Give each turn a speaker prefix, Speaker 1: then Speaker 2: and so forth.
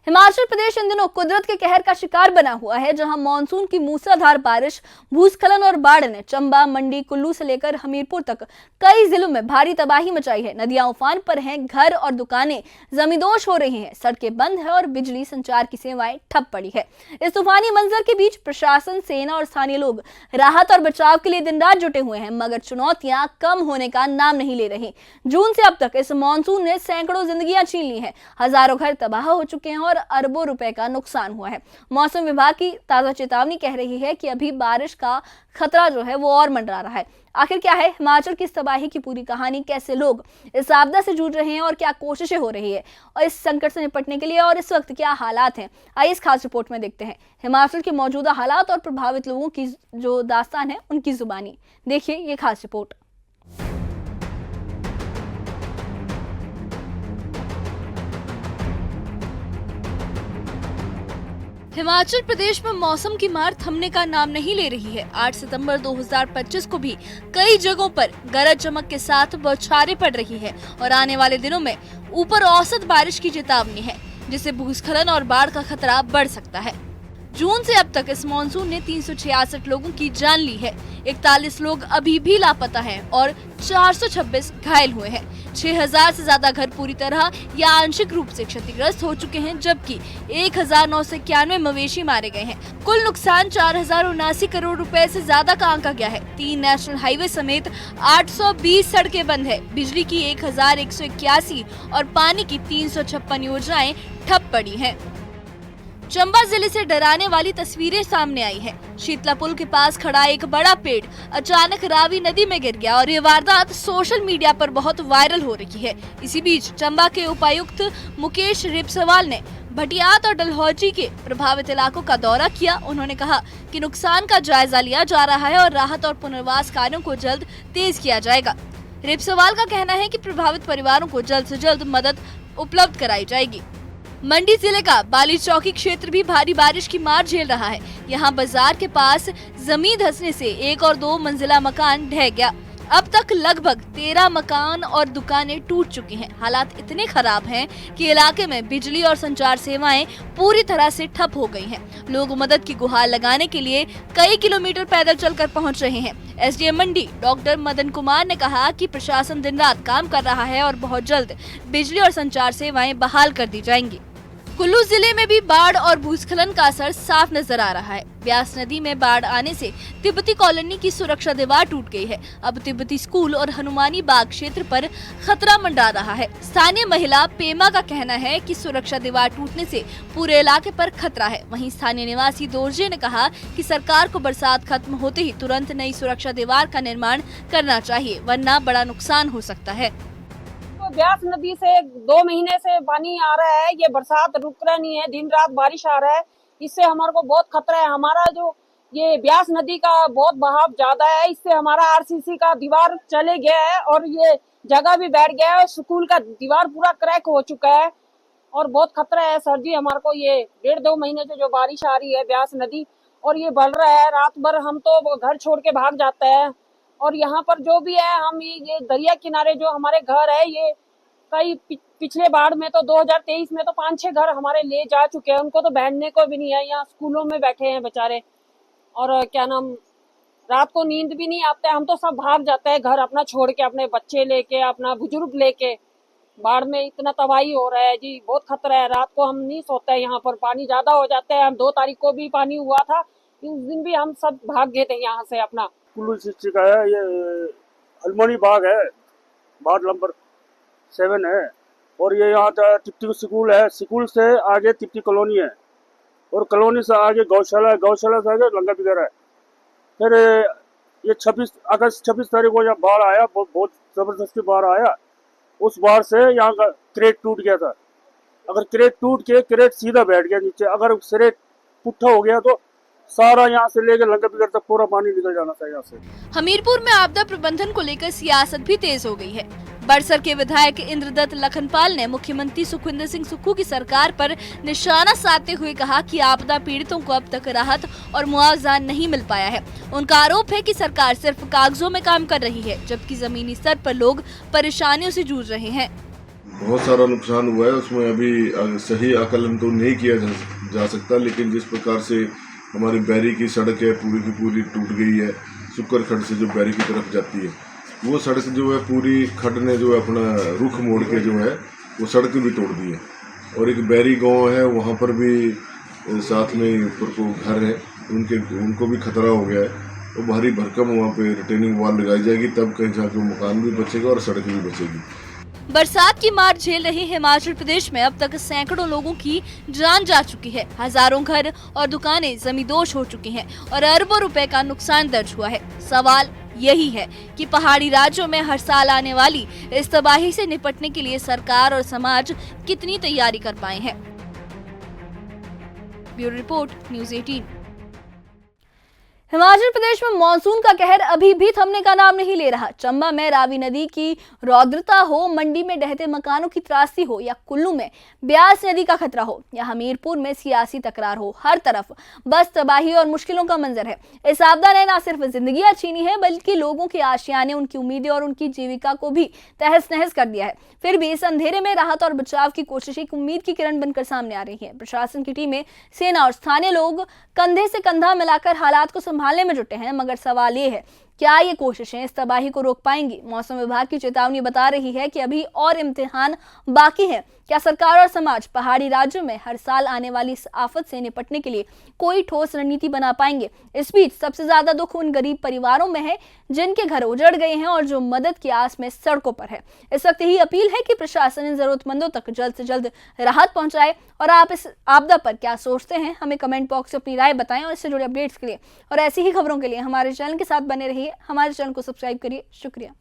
Speaker 1: हिमाचल प्रदेश इन दिनों कुदरत के कहर का शिकार बना हुआ है, जहां मानसून की मूसलाधार बारिश, भूस्खलन और बाढ़ ने चंबा, मंडी, कुल्लू से लेकर हमीरपुर तक कई जिलों में भारी तबाही मचाई है। नदियां उफान पर हैं, घर और दुकानें जमींदोज हो रही हैं, सड़कें बंद है और बिजली संचार की सेवाएं ठप पड़ी है। इस तूफानी मंजर के बीच प्रशासन, सेना और स्थानीय लोग राहत और बचाव के लिए दिन रात जुटे हुए हैं, मगर चुनौतियां कम होने का नाम नहीं ले रही। जून से अब तक इस मानसून ने सैकड़ों जिंदगियां छीन ली हैं, हजारों घर तबाह हो चुके हैं और अरबों रुपए का नुकसान हुआ है। मौसम विभाग की ताजा चेतावनी कह रही है कि अभी बारिश का खतरा जो है वो और मंडरा रहा है। आखिर क्या है हिमाचल की इस तबाही की पूरी कहानी, कैसे लोग इस आपदा से जूझ रहे हैं और क्या कोशिशें हो रही है और इस संकट से निपटने के लिए और इस वक्त क्या हालात हैं, आइए इस खास रिपोर्ट में देखते हैं हिमाचल के मौजूदा हालात और प्रभावित लोगों की जो दास्तान है उनकी जुबानी। देखिए ये खास रिपोर्ट। हिमाचल प्रदेश में मौसम की मार थमने का नाम नहीं ले रही है। 8 सितंबर 2025 को भी कई जगहों पर गरज चमक के साथ बौछारें पड़ रही है और आने वाले दिनों में ऊपर औसत बारिश की चेतावनी है, जिससे भूस्खलन और बाढ़ का खतरा बढ़ सकता है। जून से अब तक इस मानसून ने 366 लोगों की जान ली है, 41 लोग अभी भी लापता हैं और 426 घायल हुए हैं। 6000 से ज्यादा घर पूरी तरह या आंशिक रूप से क्षतिग्रस्त हो चुके हैं, जबकि 1991 मवेशी मारे गए हैं। कुल नुकसान 4079 करोड़ रुपए से ज्यादा का आंका गया है। 3 नेशनल हाईवे समेत 820 सड़कें बंद है, बिजली की 1181 और पानी की 356 योजनाएं ठप पड़ी हैं। चंबा जिले से डराने वाली तस्वीरें सामने आई हैं। शीतला पुल के पास खड़ा एक बड़ा पेड़ अचानक रावी नदी में गिर गया और ये वारदात सोशल मीडिया पर बहुत वायरल हो रही है। इसी बीच चंबा के उपायुक्त मुकेश रिपसवाल ने भटियात और डलहौजी के प्रभावित इलाकों का दौरा किया। उन्होंने कहा कि नुकसान का जायजा लिया जा रहा है और राहत और पुनर्वास कार्यों को जल्द तेज किया जाएगा। रिपसवाल का कहना है कि प्रभावित परिवारों को जल्द से जल्द मदद उपलब्ध कराई जाएगी। मंडी जिले का बाली चौकी क्षेत्र भी भारी बारिश की मार झेल रहा है। यहाँ बाजार के पास जमीन धंसने से 1 और 2 मंजिला मकान ढह गया। अब तक लगभग 13 मकान और दुकानें टूट चुकी हैं। हालात इतने खराब हैं कि इलाके में बिजली और संचार सेवाएं पूरी तरह से ठप हो गई हैं। लोग मदद की गुहार लगाने के लिए कई किलोमीटर पैदल चलकर पहुंच रहे हैं। एसडीएम मंडी डॉक्टर मदन कुमार ने कहा कि प्रशासन दिन रात काम कर रहा है और बहुत जल्द बिजली और संचार सेवाएं बहाल कर दी जाएंगी। कुल्लू जिले में भी बाढ़ और भूस्खलन का असर साफ नजर आ रहा है। ब्यास नदी में बाढ़ आने से तिब्बती कॉलोनी की सुरक्षा दीवार टूट गई है। अब तिब्बती स्कूल और हनुमानी बाग क्षेत्र पर खतरा मंडरा रहा है। स्थानीय महिला पेमा का कहना है कि सुरक्षा दीवार टूटने से पूरे इलाके पर खतरा है। वहीं स्थानीय निवासी दोरजे ने कहा कि सरकार को बरसात खत्म होते ही तुरंत नई सुरक्षा दीवार का निर्माण करना चाहिए, वरना बड़ा नुकसान हो सकता है।
Speaker 2: ब्यास नदी से 2 महीने से पानी आ रहा है, ये बरसात रुक रहा नहीं है, दिन रात बारिश आ रहा है। इससे हमारे को बहुत खतरा है। हमारा जो ये ब्यास नदी का बहुत बहाव ज्यादा है, इससे हमारा आरसीसी का दीवार चले गया है और ये जगह भी बैठ गया है। स्कूल का दीवार पूरा क्रैक हो चुका है और बहुत खतरा है सर जी। हमारे को ये 1.5-2 महीने से जो बारिश आ रही है ब्यास नदी और ये बढ़ रहा है, रात भर हम तो घर छोड़ के भाग जाते हैं। और यहाँ पर जो भी है, हम ये दरिया किनारे जो हमारे घर है, ये कई पिछले बाढ़ में तो 2023 में तो 5-6 घर हमारे ले जा चुके हैं। उनको तो बैठने को भी नहीं है, यहाँ स्कूलों में बैठे हैं बेचारे। और क्या नाम, रात को नींद भी नहीं आता है। हम तो सब भाग जाते हैं घर अपना छोड़ के, अपने बच्चे लेके, अपना बुजुर्ग लेके। बाढ़ में इतना तबाही हो रहा है जी, बहुत खतरा है। रात को हम नहीं सोते हैं, यहाँ पर पानी ज्यादा हो जाता है। हम 2 तारीख को भी पानी हुआ था, उस दिन भी हम सब भाग गए थे यहाँ से अपना।
Speaker 3: कुल्लू डिस्ट्रिक्ट का है, ये हनुमानी बाग है, वार्ड नंबर 7 है। और ये यहाँ तिब्बती स्कूल है, स्कूल से आगे तिब्बती कॉलोनी है और कॉलोनी से आगे गौशाला है, गौशाला से आगे लंगर वगैरह है। फिर ये 26 तारीख को यहाँ बाढ़ आया, बहुत जबरदस्ती बाढ़ आया। उस बाढ़ से यहाँ का क्रेट टूट गया था। अगर क्रेट टूट के क्रेट सीधा बैठ गया नीचे, अगर क्रेट पुट्ठा हो गया तो सारा यहाँ से लेकर लंगर बिगड़ तक पूरा पानी निकल जाना चाहिए यहाँ से।
Speaker 1: हमीरपुर में आपदा प्रबंधन को लेकर सियासत भी तेज हो गई है। बड़सर के विधायक इंद्रदत्त लखनपाल ने मुख्यमंत्री सुखविंदर सिंह सुक्खू की सरकार पर निशाना साधते हुए कहा कि आपदा पीड़ितों को अब तक राहत और मुआवजा नहीं मिल पाया है। उनका आरोप है कि सरकार सिर्फ कागजों में काम कर रही है, जबकि जमीनी स्तर पर लोग परेशानियों से जूझ रहे हैं।
Speaker 4: बहुत सारा नुकसान हुआ है। उसमें अभी सही आकलन तो नहीं किया जा सकता, लेकिन जिस प्रकार से हमारी बैरी की सड़क है पूरी की पूरी टूट गई है। सुक्कर खड्ड से जो बैरी की तरफ जाती है वो सड़क जो है पूरी खड्ड ने जो है अपना रुख मोड़ के जो है वो सड़क भी तोड़ दी है। और एक बैरी गांव है, वहाँ पर भी साथ में ऊपर को घर है, उनको भी खतरा हो गया है। तो भारी भरकम वहाँ पे रिटेनिंग वॉल लगाई जाएगी, तब कहीं जाकर मकान भी बचेगा और सड़क भी बचेगी।
Speaker 1: बरसात की मार झेल रहे हिमाचल प्रदेश में अब तक सैकड़ों लोगों की जान जा चुकी है। हजारों घर और दुकानें जमींदोज हो चुकी हैं और अरबों रुपए का नुकसान दर्ज हुआ है। सवाल यही है कि पहाड़ी राज्यों में हर साल आने वाली इस तबाही से निपटने के लिए सरकार और समाज कितनी तैयारी कर पाए हैं। Bureau report, news 18। Himachal Pradesh में मानसून का कहर अभी भी थमने का नाम नहीं ले रहा। चंबा में रावी नदी की रौद्रता हो, मंडी में ढहते मकानों की त्रासदी हो, या कुल्लू में ब्यास नदी का खतरा हो, या हमीरपुर में सियासी तकरार हो, हर तरफ बस तबाही और मुश्किलों का मंजर है। इस आपदा ने न सिर्फ जिंदगियां छीनी है, बल्कि लोगों के आशियाने, उनकी उम्मीदें और उनकी जीविका को भी तहस नहस कर दिया है। फिर भी इस अंधेरे में राहत और बचाव की कोशिश एक उम्मीद की किरण बनकर सामने आ रही है। प्रशासन की टीमें, सेना और स्थानीय लोग कंधे से कंधा मिलाकर हालात को संभालने में जुटे हैं, मगर सवाल ये है, क्या ये कोशिशें इस तबाही को रोक पाएंगी? मौसम विभाग की चेतावनी बता रही है कि अभी और इम्तिहान बाकी है। क्या सरकार और समाज पहाड़ी राज्यों में हर साल आने वाली इस आफत से निपटने के लिए कोई ठोस रणनीति बना पाएंगे? इस बीच सबसे ज्यादा दुख उन गरीब परिवारों में है जिनके घर उजड़ गए हैं और जो मदद की आस में सड़कों पर है। इस वक्त यही अपील है कि प्रशासन इन जरूरतमंदों तक जल्द से जल्द राहत पहुंचाए। और आप इस आपदा पर क्या सोचते हैं, हमें कमेंट बॉक्स में अपनी राय बताएं। और इससे जुड़े अपडेट्स के लिए और ऐसी ही खबरों के लिए हमारे चैनल के साथ बने रहिए। हमारे चैनल को सब्सक्राइब करिए। शुक्रिया।